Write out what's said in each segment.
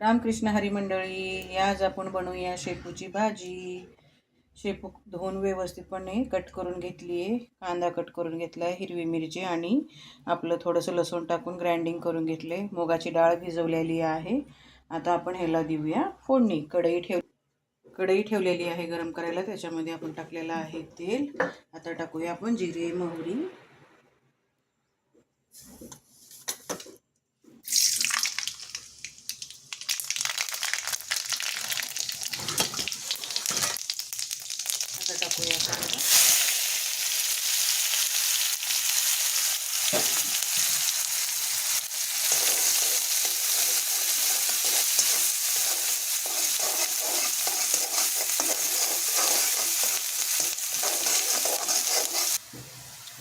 रामकृष्ण हरी मंडळी, आज आपण बनवूया शेपूची भाजी। शेपू धुवून व्यवस्थितपणे कट करून घेतली आहे। कांदा कट करून घेतला आहे, हिरवी मिरची आणि आपलं थोडंसं लसूण टाकून ग्राइंडिंग करून घेतले। मुगाची डाळ भिजवलेली आहे। आता आपण ह्याला देऊया फोडणी। कढई ठेवलेली आहे गरम करायला, त्याच्यामध्ये आपण टाकलेलं आहे तेल। आता टाकूया आपण जिरे मोहरी। आता टाकूया कांदा।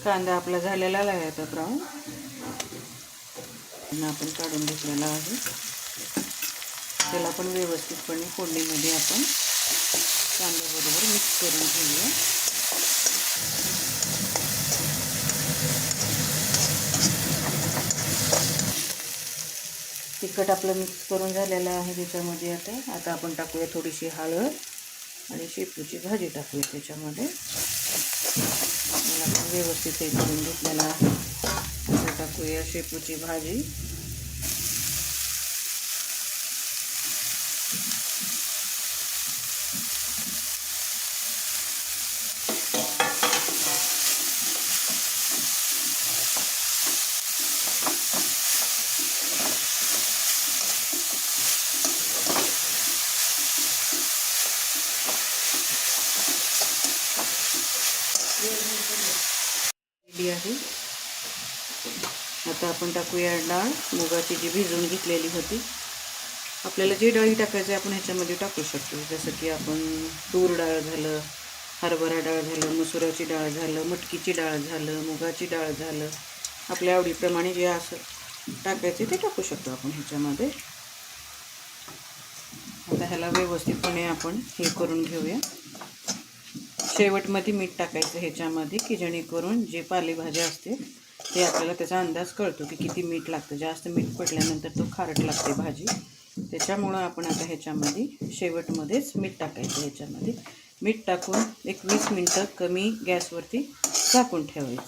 कांदा आपला झालेला आहे आता ब्राऊन, आपण काढून घेतलेला आहे। त्याला पण व्यवस्थितपणे फोडणीमध्ये आपण कांद्याबरोबर मिक्स करून घेऊया। तिखट आपलं मिक्स करून झालेलं आहे त्याच्यामध्ये। आता आपण टाकूया थोडीशी हळद आणि शेपूची भाजी टाकूया त्याच्यामध्ये। मला पण व्यवस्थित हे करून घेतलेलं आहे। आता टाकूया शेपूची भाजी। आहे आता आपण टाकूया डाळ, मुगाची जी भिजवून घेतलेली होती। आपल्याला जे डाळी टाकायचे आपण ह्याच्यामध्ये टाकू शकतो, जसं की आपण तूर डाळ झालं, हरभरा डाळ झालं, मसुराची डाळ झालं, मटकीची डाळ झालं, मुगाची डाळ झालं, आपल्या आवडीप्रमाणे जे असं टाकायचे ते टाकू शकतो आपण ह्याच्यामध्ये। आता ह्याला व्यवस्थितपणे आपण हे करून घेऊया। शेवटमध्ये मीठ टाकायचं ह्याच्यामध्ये, की जेणेकरून जे पालेभाज्या असते ते आपल्याला त्याचा अंदाज कळतो की किती मीठ लागतं। जास्त मीठ पडल्यानंतर तो खारट लागते भाजी, त्याच्यामुळं आपण आता ह्याच्यामध्ये शेवटमध्येच मीठ टाकायचं। ह्याच्यामध्ये मीठ टाकून एक 20 मिनटं कमी गॅसवरती झाकून ठेवायचं।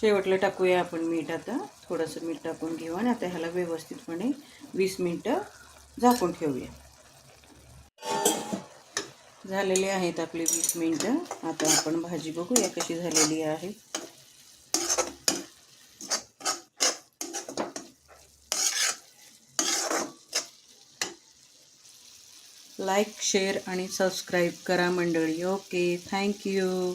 शेवटला टाकूया आपण मीठ। आता थोडंसं मीठ टाकून घेऊ आणि आता ह्याला व्यवस्थितपणे 20 मिनटं झाकून ठेवूया। झालेले आहेत आपले 20 मिनटं। आता आपण भाजी बघूया कशी झालेली आहे। लाईक, शेअर आणि सबस्क्राईब करा मंडळी। Okay, thank you.